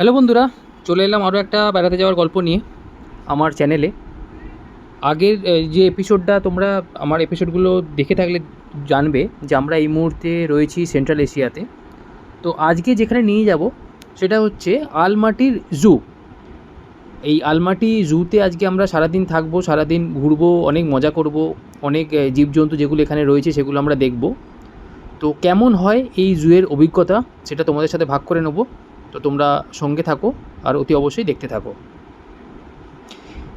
Hello বন্ধুরা, চলে এলাম আরও একটা বেড়াতে যাওয়ার গল্প নিয়ে আমার চ্যানেলে। আগের যে এপিসোডটা তোমরা আমার এপিসোডগুলো দেখে থাকলে জানবে যে আমরা এই মুহূর্তে রয়েছি সেন্ট্রাল এশিয়াতে। তো আজকে যেখানে নিয়ে যাব সেটা হচ্ছে আলমাটির জু। এই আলমাটি জুতে আজকে আমরা সারাদিন থাকবো, সারাদিন ঘুরবো, অনেক মজা করব, অনেক জীবজন্তু যেগুলো এখানে রয়েছে সেগুলো আমরা দেখব। তো কেমন হয় এই জুয়ের অভিজ্ঞতা সেটা তোমাদের সাথে ভাগ করে নেব। তো তোমরা সঙ্গে থাকো আর অতি অবশ্যই দেখতে থাকো।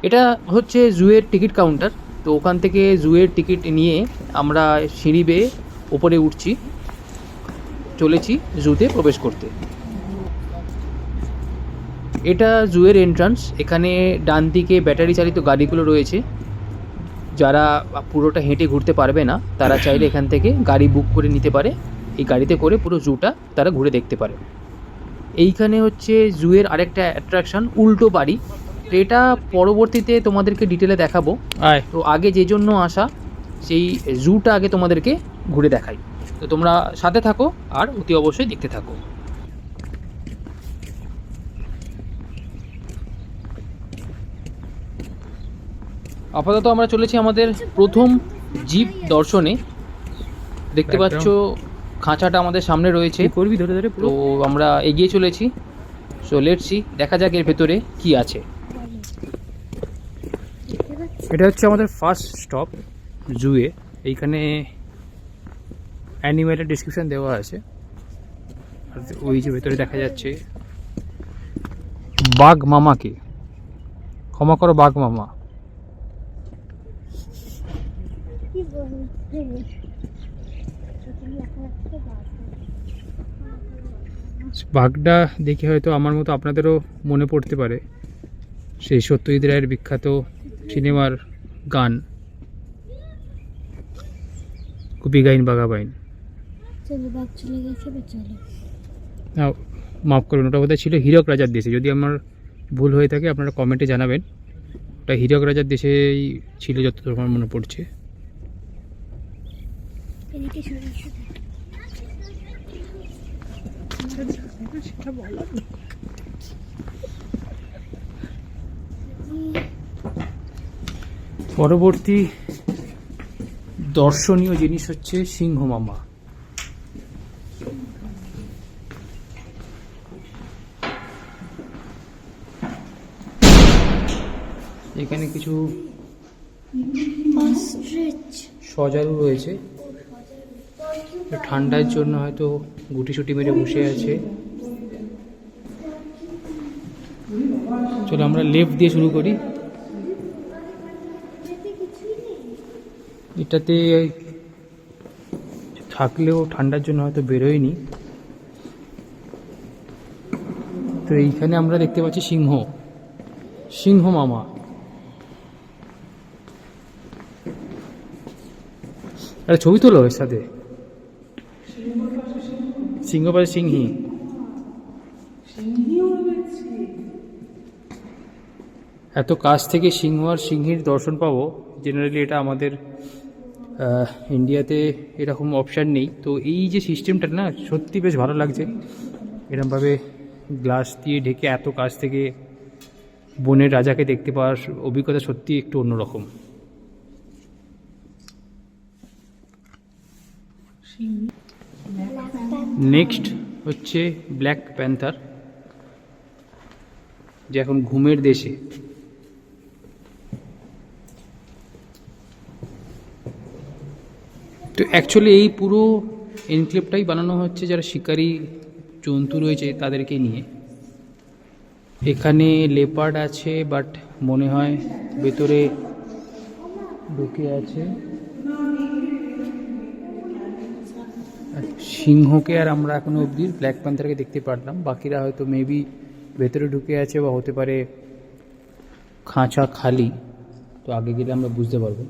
এটা হচ্ছে জুয়ের টিকিট কাউন্টার। তো ওখান থেকে জুয়ের টিকিট নিয়ে আমরা সিঁড়ি বেয়ে ওপরে উঠছি, চলেছি জুতে প্রবেশ করতে। এটা জুয়ের এন্ট্রান্স। এখানে ডান দিকে ব্যাটারি চালিত গাড়িগুলো রয়েছে। যারা পুরোটা হেঁটে ঘুরতে পারবে না তারা চাইলে এখান থেকে গাড়ি বুক করে নিতে পারে, এই গাড়িতে করে পুরো জুটা তারা ঘুরে দেখতে পারে। এইখানে হচ্ছে জুয়ের আরেকটা অ্যাট্রাকশন, উল্টো বাড়ি। তো এটা পরবর্তীতে তোমাদেরকে ডিটেলে দেখাবো। তো আগে যে জন্য আসা সেই জুটা আগে তোমাদেরকে ঘুরে দেখাই। তো তোমরা সাথে থাকো আর অতি অবশ্যই দেখতে থাকো। আপাতত আমরা চলেছি আমাদের প্রথম জীব দর্শনে। দেখতে পাচ্ছ খাঁচাটা আমাদের সামনে রয়েছে, করবি ধরে ধরে। তো আমরা এগিয়ে চলেছি। সো লেটস সি, দেখা যাক এর ভেতরে কি আছে। এটা হচ্ছে আমাদের ফার্স্ট স্টপ জুয়ে। এইখানে অ্যানিমেলের ডিসক্রিপশন দেওয়া আছে। আর ওই যে ভেতরে দেখা যাচ্ছে বাঘ মামাকে, ক্ষমা করো বাঘ মামা। বাঘটা দেখে হয়তো আমার মতো আপনাদেরও মনে পড়তে পারে সেই সত্যজিৎ রায়ের বিখ্যাত সিনেমার গান, কুপি গাইন বাঘা বাইন। না, মাফ করুন, ওটা বোধহয় ছিল হীরক রাজার দেশে। যদি আমার ভুল হয়ে থাকে আপনারা কমেন্টে জানাবেন। ওটা হীরক রাজার দেশেই ছিল যতদূর আমার মনে পড়ছে। পরবর্তী দর্শনীয় জিনিস হচ্ছে সিংহ মামা। এখানে কিছু সজারু রয়েছে, ঠান্ডার জন্য হয়তো গুটিসুটি মেরে বসে আছে। চলো আমরা লেফট দিয়ে শুরু করি। এটাতে থাকলেও ঠান্ডার জন্য হয়তো বেরোয়নি। তো এইখানে আমরা দেখতে পাচ্ছি সিংহ মামা। একটা ছবি তোলো এর সাথে, সিংহ পাশে সিংহী। এত কাছ থেকে সিংহ আর সিংহীর দর্শন পাবো, জেনারেলি এটা আমাদের ইন্ডিয়াতে এরকম অপশান নেই। তো এই যে সিস্টেমটা না, সত্যি বেশ ভালো লাগছে। এরকমভাবে গ্লাস দিয়ে ঢেকে এত কাছ থেকে বনের রাজাকে দেখতে পাওয়ার অভিজ্ঞতা সত্যি একটু অন্যরকম। নেক্সট হচ্ছে ব্ল্যাক প্যান্থার, যে এখন ঘুমের দেশে। তো অ্যাকচুয়ালি এই পুরো এনক্লেভটাই বানানো হচ্ছে যারা শিকারী জন্তু রয়েছে তাদেরকে নিয়ে। এখানে লেপার্ড আছে, বাট মনে হয় ভেতরে ঢুকে আছে। সিংহকে আর আমরা এখনো অবধি ব্ল্যাক প্যান্থারকে দেখতে পারলাম, বাকিরা হয়তো মেবি ভেতরে ঢুকে আছে বা হতে পারে খাঁচা খালি। তো আগে গেলে আমরা বুঝতে পারবো।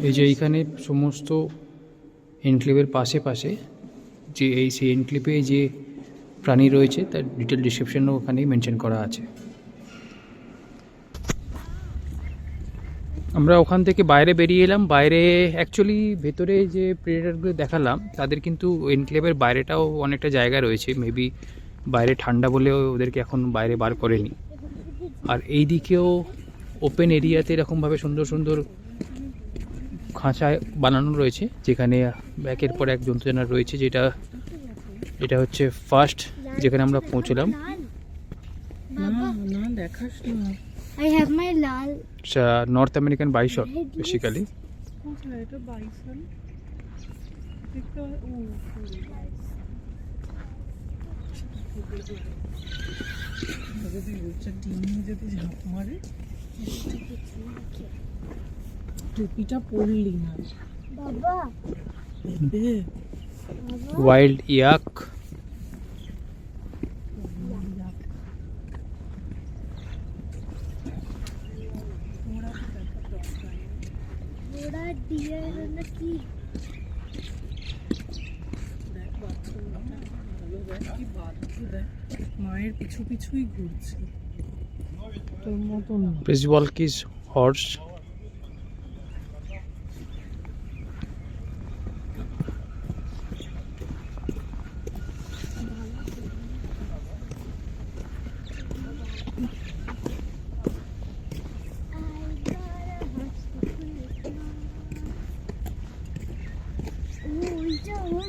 এই যে এইখানে সমস্ত এনক্লেভের পাশে পাশে যে সেই এনক্লেভে যে প্রাণী রয়েছে তার ডিটেল ডিসক্রিপশনও ওখানেই মেনশন করা আছে। আমরা ওখান থেকে বাইরে বেরিয়ে এলাম। বাইরে অ্যাকচুয়ালি ভেতরে যে প্রেডেটরগুলো দেখালাম তাদের কিন্তু এনক্লেভের বাইরেটাও অনেকটা জায়গা রয়েছে, মেবি বাইরে ঠান্ডা বলেও ওদেরকে এখন বাইরে বার করেনি। আর এই দিকেও ওপেন এরিয়াতে এরকমভাবে সুন্দর সুন্দর খাঁচায় বানানো রয়েছে, যেখানে একের পর এক জন্তু জানোয়ার রয়েছে। এটা হচ্ছে ফার্স্ট যেখানে আমরা পৌঁছলাম। I have my lal. North American bison basically. টুপিটা পরলি না বাবা, ওয়াইল্ড ইয়াক, ওরা ডিয়ার নাকি? মায়ের পিছু পিছুই ঘুরছে তোর মতন। প্রেসওয়ালকিস হর্স,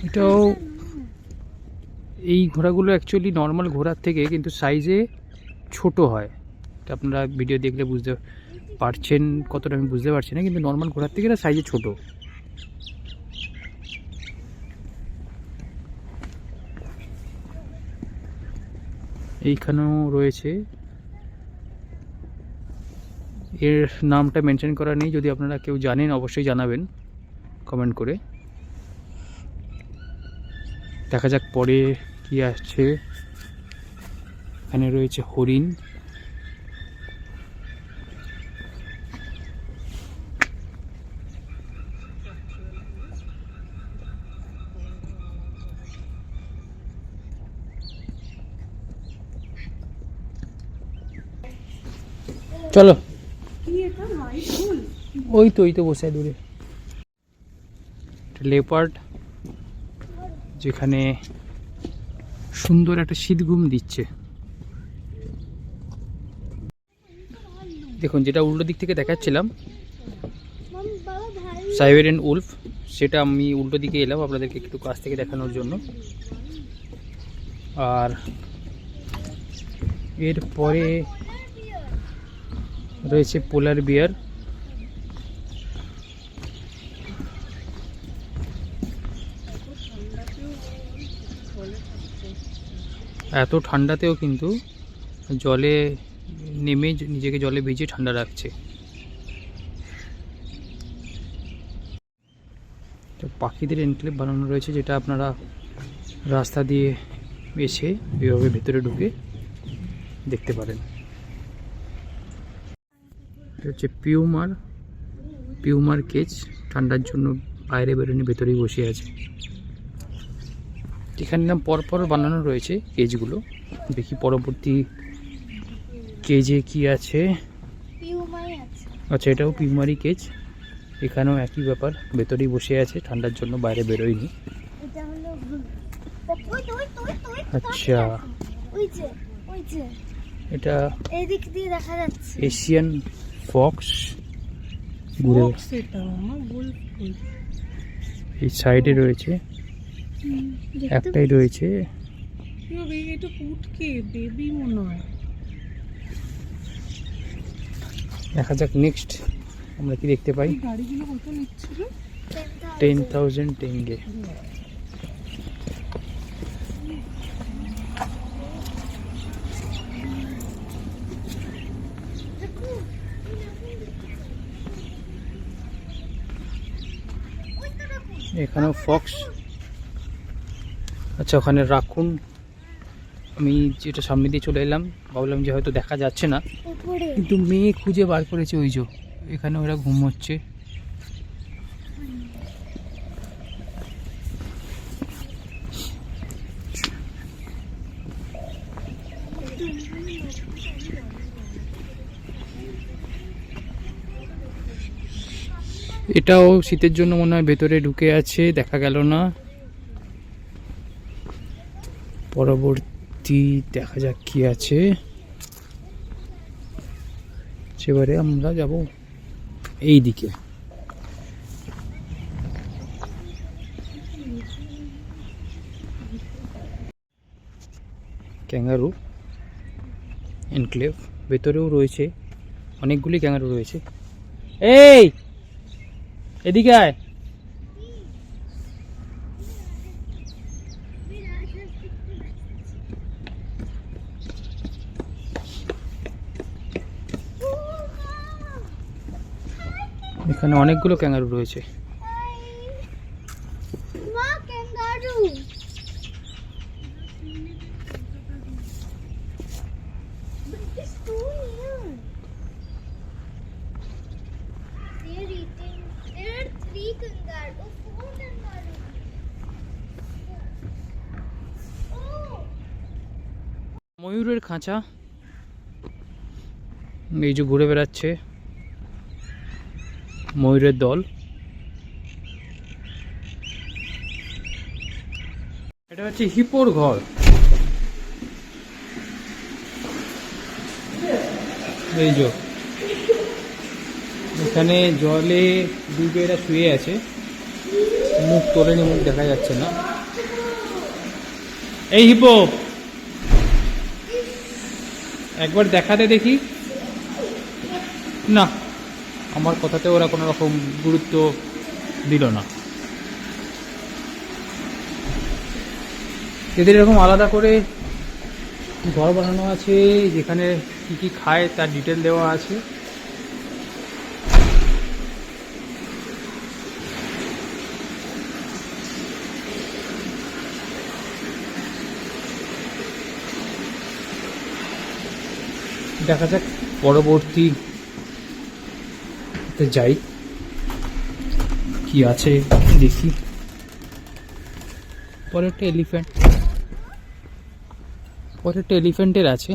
এটাও এই ঘোড়াগুলো অ্যাকচুয়ালি নর্মাল ঘোড়ার থেকে কিন্তু সাইজে ছোট হয়। এটা আপনারা ভিডিও দেখলে বুঝতে পারছেন, কতটা আমি বুঝতে পারছি না, কিন্তু নর্মাল ঘোড়ার থেকে এটা সাইজে ছোট। এইখানেও রয়েছে, এর নামটা মেনশন করা নেই, যদি আপনারা কেউ জানেন অবশ্যই জানাবেন কমেন্ট করে। দেখা যাক পরে কি আসছে। এখানে রয়েছে হরিণ, চলো ওই তো বসে দূরে লেপার্ড, যেখানে সুন্দর একটা শীত ঘুম দিচ্ছে। দেখুন, যেটা উল্টো দিক থেকে দেখাচ্ছিলাম সাইবেরিয়ান উলফ, সেটা আমি উল্টো দিকে এলাম আপনাদেরকে একটু কাছ থেকে দেখানোর জন্য। আর এরপরে রয়েছে পোলার বিয়ার। এত ঠান্ডাতেও কিন্তু জলে নেমে নিজেকে জলে ভিজিয়ে ঠান্ডা রাখছে। পাখিদের এনক্লেভ বানানো রয়েছে, যেটা আপনারা রাস্তা দিয়ে এসে এভাবে ভেতরে ঢুকে দেখতে পারেন। এটা হচ্ছে পিউমার কেজ, ঠান্ডার জন্য বাইরে বেরোনি, ভেতরেই বসে আছে। এখানে নাম পরপর বানানো রয়েছে কেজগুলো, দেখি পরবর্তী কেজে কি আছে। আচ্ছা, এটাও পিউমারি কেজ, এখানেও একই ব্যাপার, ভেতরেই বসে আছে ঠান্ডার জন্য, বাইরে বেরোয়নি। আচ্ছা, এটা এদিক দিয়ে দেখা যাচ্ছে এশিয়ান ফক্স, ঘুরে এই সাইডে রয়েছে, একটাই রয়েছে। এটা পুটকে বেবি মনে হয়। দেখা যাক নেক্সট আমরা কি দেখতে পাই। গাড়িগুলো কত নিচ্ছিল? 10,000 টেঙ্গে। এখানেও ফক্স। আচ্ছা, ওখানে রাখুন। আমি যেটা সামনে দিয়ে চলে এলাম, ভাবলাম যে হয়তো দেখা যাচ্ছে না, কিন্তু মেয়ে খুঁজে বার করেছে। ওই যে এখানে ওরা ঘুমোচ্ছে। এটাও শীতের জন্য মনে হয় ভেতরে ঢুকে আছে, দেখা গেল না। পরবর্তী দেখা যাক কি আছে। সেবারে আমরা যাব এই দিকে। ক্যাঙ্গারু এনক্লেভ, ভেতরেও রয়েছে অনেকগুলি ক্যাঙ্গারু রয়েছে। এই এদিকে আয়। এখানে অনেকগুলো ক্যাঙ্গারু রয়েছে। মা kangaroo. It's too near. They're eating. There are 3 kangaroo. 4 kangaroo. Oh. ময়ূরের খাঁচা, এই যে ঘুরে বেড়াচ্ছে ময়ূরের দল। এটা হচ্ছে হিপোর ঘর। এই যে এখানে জলে ডুবে এরা শুয়ে আছে, মুখ তোলেনি, মুখ দেখা যাচ্ছে না। এই হিপো একবার দেখাতে দেখি। না, আমার কথাতে ওরা কোনো রকম গুরুত্ব দিল না। এদের এরকম আলাদা করে ঘর বানানো আছে, যেখানে কি কি খায় তার ডিটেল দেওয়া আছে। দেখা যাক পরবর্তী যাই কি আছে দেখি। পরেরটা এলিফ্যান্টের আছে।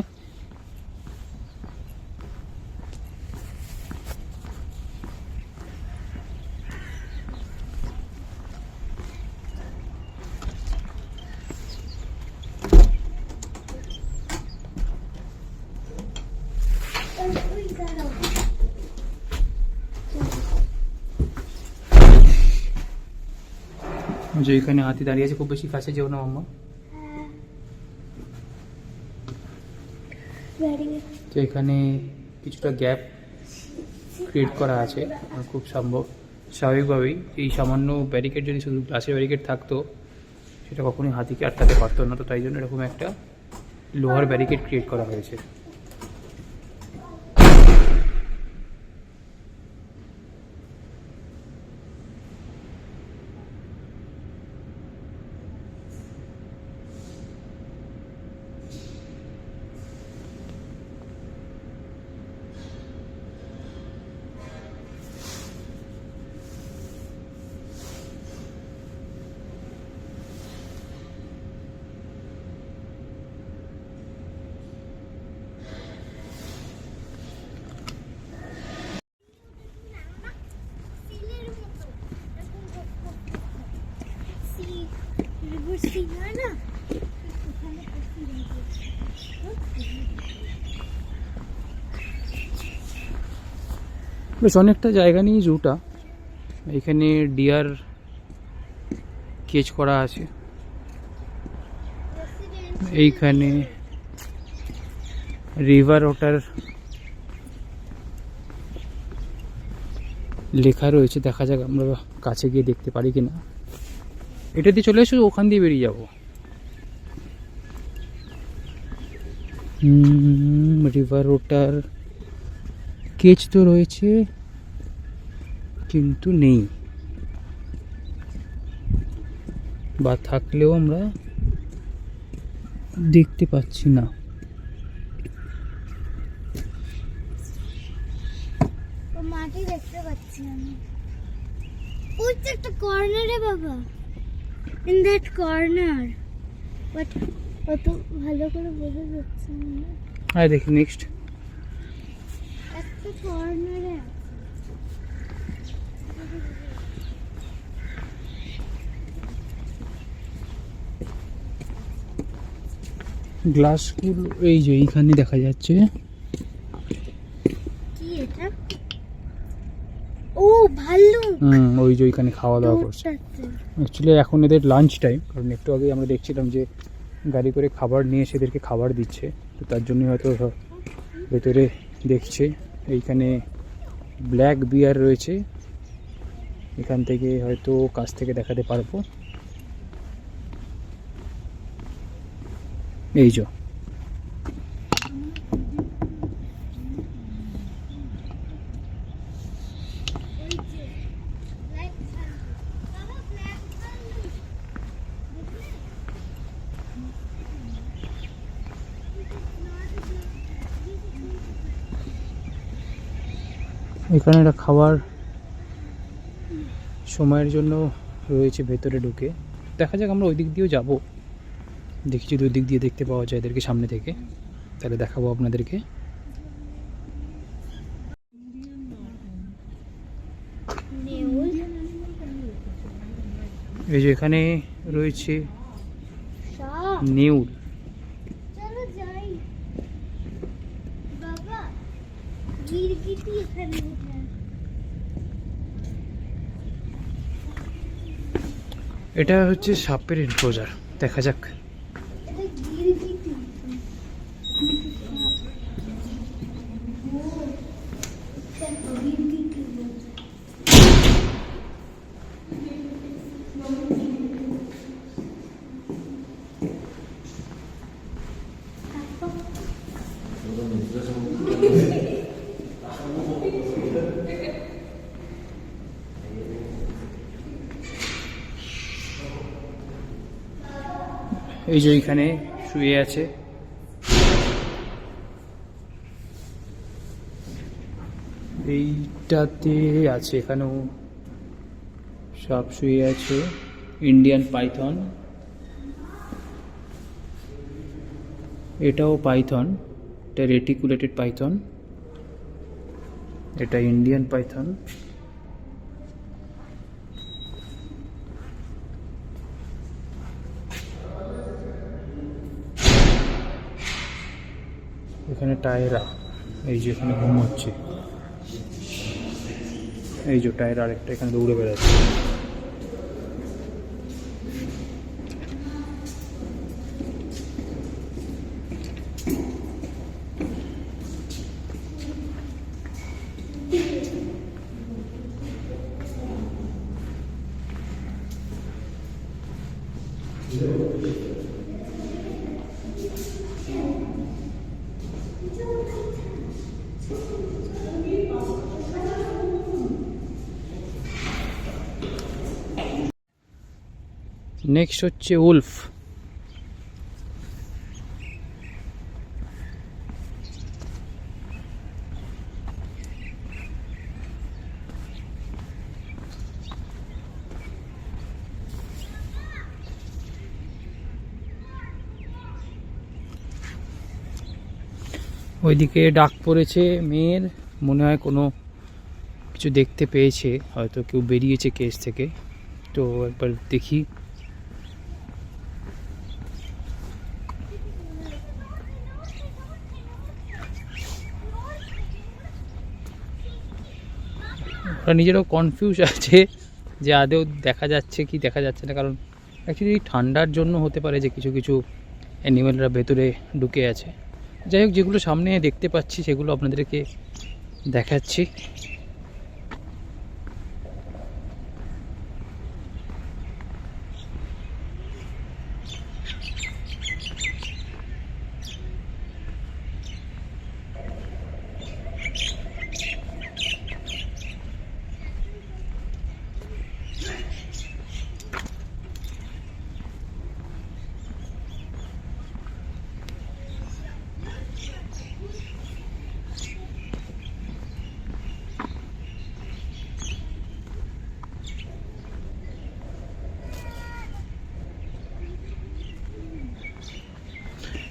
যে এখানে হাতি দাঁড়িয়ে আছে, খুব বেশি কাছে যেও না মাম্মা। তো এখানে কিছুটা গ্যাপ ক্রিয়েট করা আছে, খুব স্বাভাবিকভাবেই। এই সামান্য ব্যারিকেড যদি শুধু গ্লাসের ব্যারিকেড থাকতো, সেটা কখনোই হাতিকে আটকাতে পারতো না। তো তাই জন্য এরকম একটা লোহার ব্যারিকেড ক্রিয়েট করা হয়েছে। বেশ অনেকটা জায়গা নিয়ে জুটা। এখানে ডিয়ার কেজ করা আছে। এইখানে রিভার ওটার লেখা রয়েছে, দেখা যাক আমরা কাছে গিয়ে দেখতে পারি কিনা। এটা দিয়ে চলে এসো, ওখান দিয়ে বেরিয়ে যাব। রিভার ওটার কেজ তো রয়েছে কিন্তু নেই, বা থাকলেও আমরা দেখতে পাচ্ছি না। মাটি দেখতে পাচ্ছি আমি। ওই তো একটা কর্নারে বাবা, ইন দ্যাট কর্নার, বাট অত ভালো করে বোঝা যাচ্ছে না। আর দেখি নেক্সট একটা কর্নারে আছে। গ্লাসগুলো এই যে এইখানে দেখা যাচ্ছে। কি এটা? ও ভাল্লুক। ওই যে ওইখানে খাওয়া দাওয়া করছে। অ্যাকচুয়ালি এখন এদের লাঞ্চ টাইম, কারণ একটু আগে আমরা দেখছিলাম যে গাড়ি করে খাবার নিয়ে এসে এদেরকে খাবার দিচ্ছে, তো তার জন্যই হয়তো ভেতরে দেখছে। এইখানে ব্ল্যাক বিয়ার রয়েছে, এখান থেকে হয়তো কাছ থেকে দেখাতে পারবো। এই যে এখানে একটা খাবার সময়ের জন্য রয়েছে ভেতরে ঢুকে। দেখা যাক, আমরা ওই দিক দিয়েও যাবো, দেখি যদি ওই দিক দিয়ে দেখতে পাওয়া যায় এদেরকে সামনে থেকে, তাহলে দেখাবো আপনাদেরকে। এই যে এখানে রয়েছে নেউল। চলো যাই বাবা, গিরগিটি এখানে কোথায়? এটা হচ্ছে সাপের এনক্লোজার, দেখা যাক। এটা গিরগিটি। এই যে এইখানে শুয়ে আছে, এইটাতে আছে, এখানেও সাপ শুয়ে আছে। ইন্ডিয়ান পাইথন, এটাও পাইথন, এটা রেটিকুলেটেড পাইথন, এটা ইন্ডিয়ান পাইথন। এখানে টায়রা, এই যে এখানে ঘুমোচ্ছে, এই যে টায়রা আরেকটা এখানে দৌড়ে বেড়াচ্ছে। নেক্সট হচ্ছে উলফ। ওইদিকে ডাক পড়েছে মেয়ের, মনে হয় কোনো কিছু দেখতে পেয়েছে, হয়তো কেউ বেরিয়েছে কেস থেকে, তো একবার দেখি। ওরা নিজেরাও কনফিউজ আছে যে আদৌ দেখা যাচ্ছে কি দেখা যাচ্ছে না, কারণ অ্যাকচুয়ালি ঠান্ডার জন্য হতে পারে যে কিছু কিছু অ্যানিমেলরা ভেতরে ঢুকে আছে। যাই হোক, যেগুলো সামনে দেখতে পাচ্ছি সেগুলো আপনাদেরকে দেখাচ্ছি।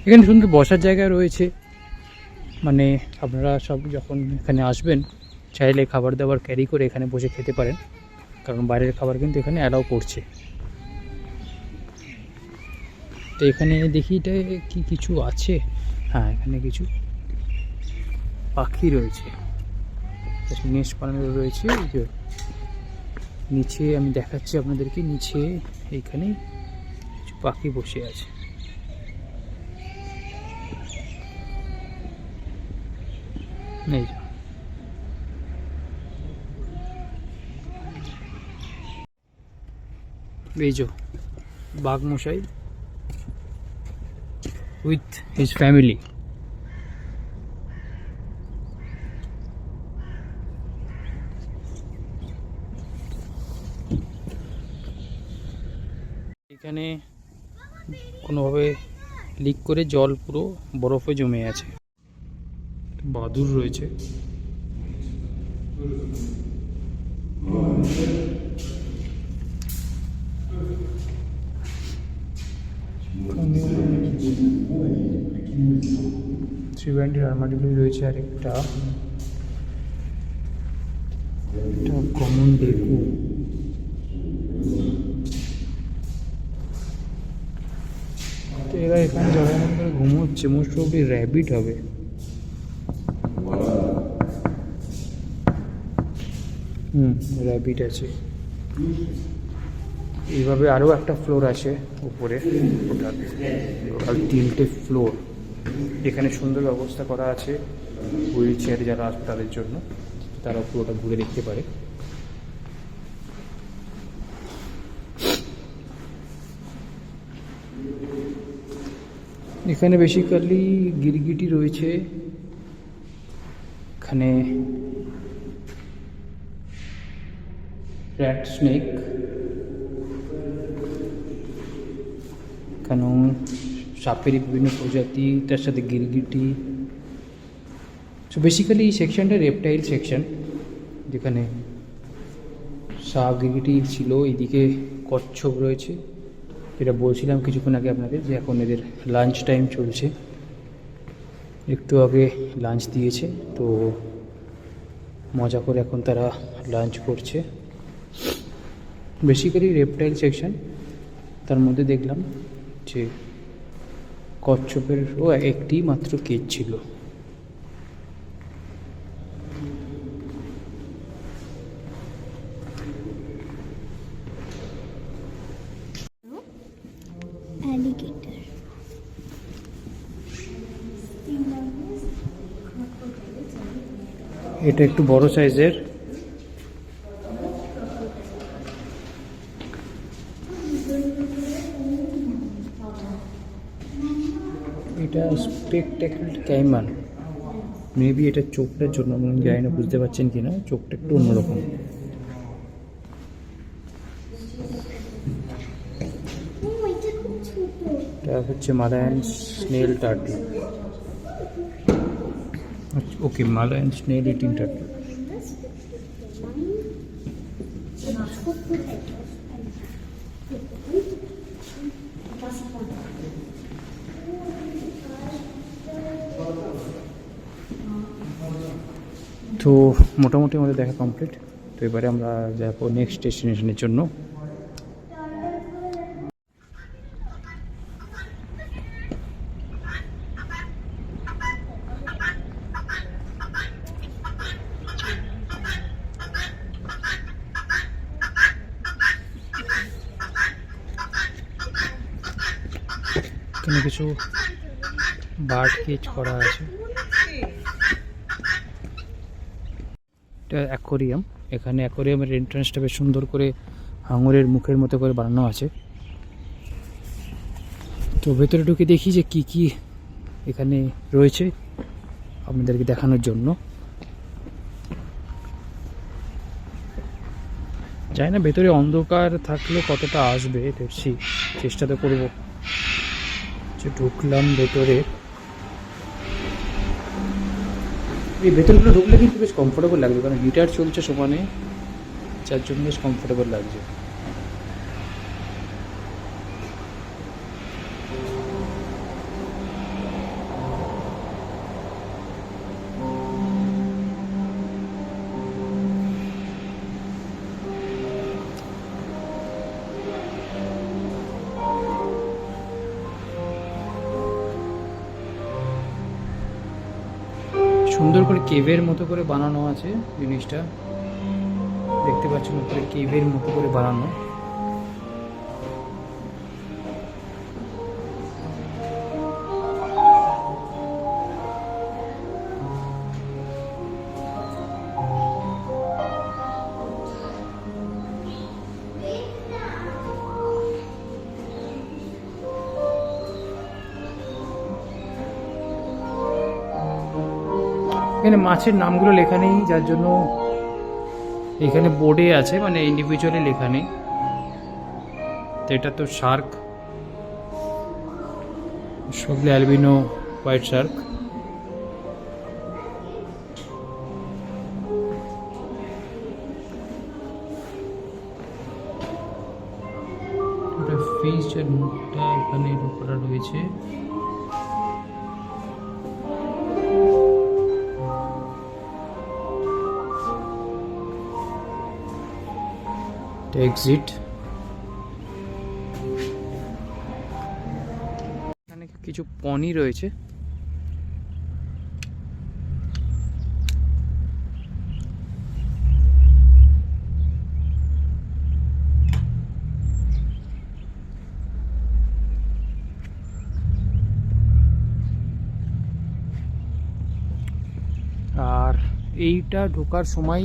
এখানে সুন্দর বসার জায়গা রয়েছে, মানে আপনারা সব যখন এখানে আসবেন চাইলে খাবার দাবার ক্যারি করে এখানে বসে খেতে পারেন। কারণ বাইরের খাবার কিন্তু এখানে অ্যালাউ করছে। তো এখানে দেখি এটা কি কিছু আছে। হ্যাঁ, এখানে কিছু পাখি রয়েছে, নেস্ট বানানো রয়েছে। এই যে নিচে আমি দেখাচ্ছি আপনাদেরকে, নিচে এইখানে কিছু পাখি বসে আছে। এই যে এই যে বাঘমশাই উইথ হিজ ফ্যামিলি। এখানে কোনোভাবে লিক করে জল পুরো বরফে জমে আছে। বাদুড় রয়েছে, শ্রীব্যান্ডের আলমারিগুলি রয়েছে। আর একটা কমন ডেকু। তো এরা এখানে জলের মধ্যে ঘুমোচ্ছে, মোস্ট প্রবলি র্যাবিট হবে। র্যাবিট আছে। এইভাবে আরও একটা ফ্লোর আছে উপরে, টোটাল 3টে ফ্লোর। এখানে সুন্দর ব্যবস্থা করা আছে হুইল চেয়ারে যারা আসবে তাদের জন্য, তারা পুরোটা ঘুরে দেখতে পারে। এখানে বেসিক্যালি গিরগিটি রয়েছে, এখানে র্যাট স্নেক, এখানেও সাপের বিভিন্ন প্রজাতি, তার সাথে গিরগিটি। সো বেসিক্যালি এই সেকশনটা রেপটাইল সেকশন, যেখানে সাপ গিরগিটি ছিল। এইদিকে কচ্ছপ রয়েছে, যেটা বলছিলাম কিছুক্ষণ আগে আপনাদের, যে এখন এদের লাঞ্চ টাইম চলছে। একটু আগে লাঞ্চ দিয়েছে, তো মজা করে এখন তারা লাঞ্চ করছে। বেসিক্যালি রেপটাইল সেকশন, তার মধ্যে দেখলাম যে কচ্ছপেরও একটি মাত্র কেজ ছিল। অ্যালিগেটর। এটা একটু বড় সাইজের। এটা স্পেকট্যাকুলার ক্যাইমান। মেবি এটা চোখটার জন্য, আমি জানি না, বুঝতে পারছেন কি না, চোখটা একটু অন্যরকম। এটা হচ্ছে মালায়ান স্নেল টার্টল। ওকে, মালায়ান স্নেল ইটিং টার্টল। তো মোটামুটি আমাদের দেখা কমপ্লিট। তো এবারে আমরা যাবো নেক্সট ডেস্টিনেশনের জন্য। এখানে কিছু বার্ড কেজ করা আছে। এটা অ্যাকোরিয়াম। এখানে অ্যাকোরিয়ামের এন্ট্রান্সটা বেশ সুন্দর করে হাঙরের মুখের মতো করে বানানো আছে। তো ভেতরে ঢুকে দেখি যে কি কি এখানে রয়েছে আপনাদেরকে দেখানোর জন্য। জানি না ভেতরে অন্ধকার থাকলে কতটা আসবে, দেখছি, চেষ্টা তো করবো। ঢুকলাম ভেতরে। এই ভেতরগুলো ঢুকলে কিন্তু বেশ কমফোর্টেবল লাগবে, কারণ হিটার চলছে সমানে, যার জন্য বেশ কমফোর্টেবল লাগছে। সুন্দর করে কেভের মতো করে বানানো আছে জিনিসটা, দেখতে পাচ্ছেন উপরে কেভের মতো করে বানানো। এখানে মাছের নামগুলো লেখা নেই, যার জন্য এখানে বোর্ডে আছে, মানে ইন্ডিভিজুয়ালি লেখা নেই। তো এটা তো শার্ক, সবগুলো অ্যালবিনো হোয়াইট শার্ক। এটা ফিশ এর মুখটা এখানে করা রয়েছে। এক্সিট, এখানে কিছু পনি রয়েছে। আর এইটা ঢোকার সময়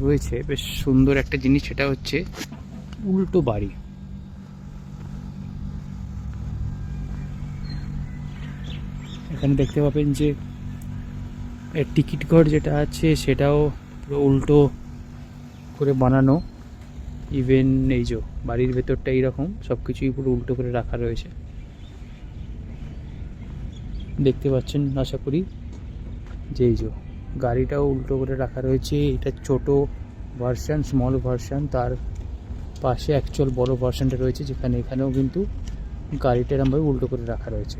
রয়েছে বেশ সুন্দর একটা জিনিস, সেটা হচ্ছে উল্টো বাড়ি। এখানে দেখতে পাবেন যে টিকিট ঘর যেটা আছে সেটাও পুরো উল্টো করে বানানো। ইভেন এই যে বাড়ির ভেতরটা এইরকম সব কিছুই পুরো উল্টো করে রাখা রয়েছে, দেখতে পাচ্ছেন আশা করি। যে এই যে গাড়িটাও উল্টো করে রাখা রয়েছে, এটা ছোট ভার্সন, স্মল ভার্সন, তার পাশে অ্যাকচুয়াল বড় ভার্সনটা রয়েছে, যেখানে এখানেও কিন্তু গাড়িটা এরমভাবে উল্টো করে রাখা রয়েছে।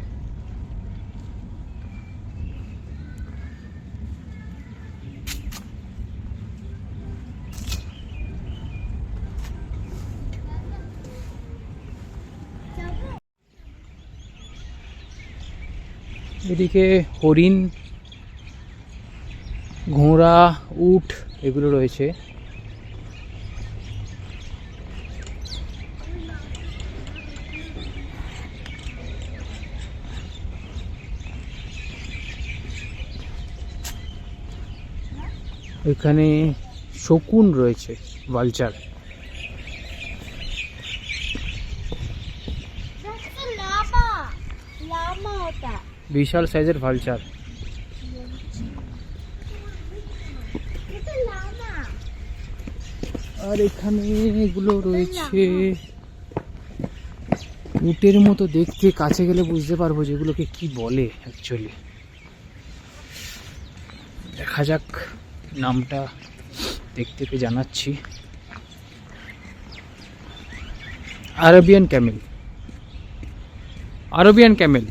এদিকে হরিণ, ঘোড়া, উট এগুলো রয়েছে। এখানে শকুন রয়েছে, ভালচার। বিশাল সাইজের ভালচার। আর এখানে এগুলো রয়েছে উটের মতো দেখতে, কাছে গেলে বুঝতে পারবো যেগুলোকে কি বলে অ্যাকচুয়ালি। দেখা যাক, নামটা দেখতে পেয়ে জানাচ্ছি। Arabian Camel, Arabian Camel.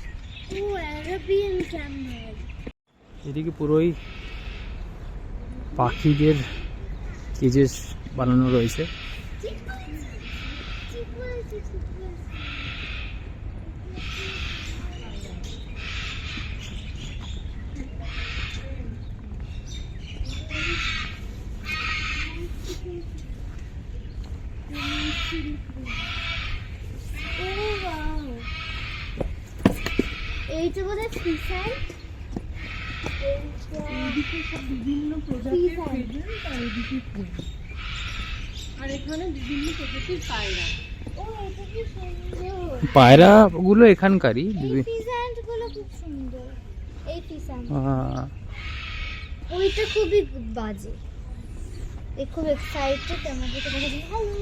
এদিকে পুরোই পাখিদের কেজেস বানানো রয়েছে। এইটা বোধহয় ফিশার, এইদিকে সব বিভিন্ন প্রজাতির প্রেজেন্ট, আর এইদিকে ফুল। আর এখানে বিভিন্ন প্রজাতির পায়রা। ও এটা কি সুন্দর, পায়রাগুলো এখানকারই। এই ফিশান্ট গুলো খুব সুন্দর। এই ফিশান্ট ওইটা খুবই বাজে, এ খুব এক্সাইটেড আমাকে তো দেখা যায়। হ্যালো,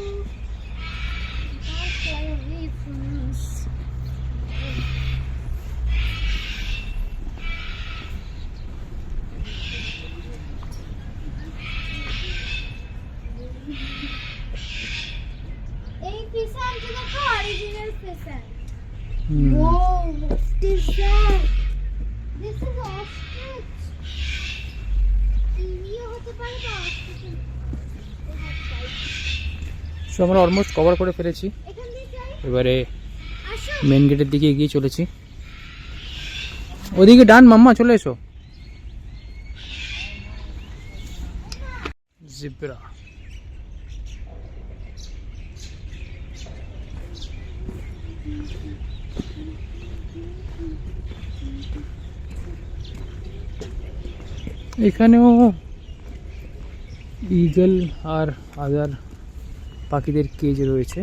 এই ফিশান্ট দেখো, original ফিশান্ট। Whoa, what is that? This is ostrich. টিভিও হতে পারে বা ostrich। সো আমরা অলমোস্ট কভার করে ফেলেছি, এখান দিয়ে যাই, এবারে আসো। মেন গেটের দিকে এগিয়ে চলেছি। ওদিকে ডান মাম্মা, চলে এসো। জিব্রা। এখানেও ঈগল আর আদার পাখিদের কেজ রয়েছে।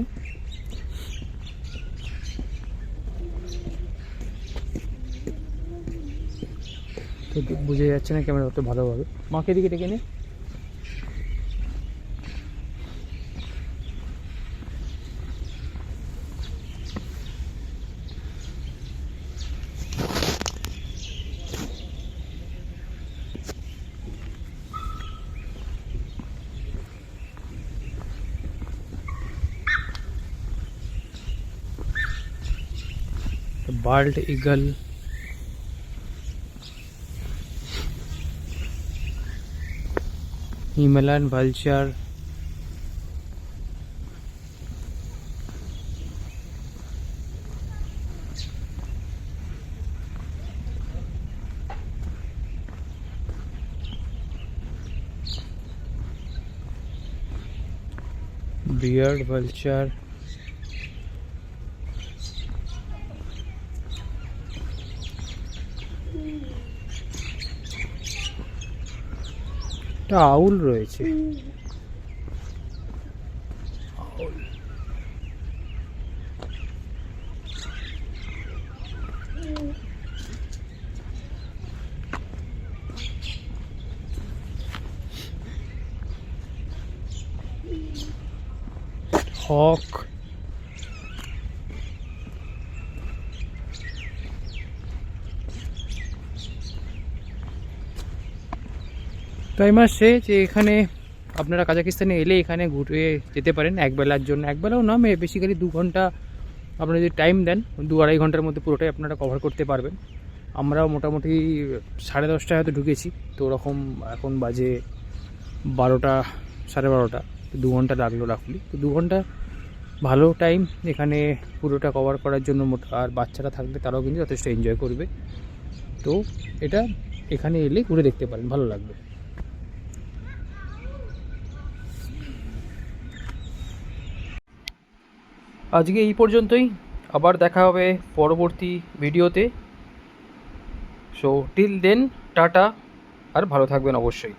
তো বুঝে যাচ্ছে না ক্যামেরা অত ভালোভাবে। মাকে দিকে ডেকে নে। bald eagle, Himalayan vulture, beard vulture, একটা আউল রয়েছে। হক, তাই মাসে যে এখানে আপনারা কাজাকিস্তানে এলে এখানে ঘুরে যেতে পারেন একবেলার জন্য। একবেলাও না, বেসিক্যালি 2 ঘন্টা আপনারা যদি টাইম দেন 2-2.5 ঘন্টার মধ্যে পুরোটাই আপনারা কভার করতে পারবেন। আমরাও মোটামুটি 10:30টায় হয়তো ঢুকেছি, তো ওরকম এখন বাজে 12টা 12:30, 2 ঘন্টা লাগলো রাখলি। তো 2 ঘন্টা ভালো টাইম এখানে পুরোটা কভার করার জন্য। আর বাচ্চারা থাকলে তারাও কিন্তু যথেষ্ট এনজয় করবে। তো এটা এখানে এলে ঘুরে দেখতে পারেন, ভালো লাগবে। আজকে এই পর্যন্তই, আবার দেখা হবে পরবর্তী ভিডিওতে। সো টিল দেন টাটা, আর ভালো থাকবেন অবশ্যই।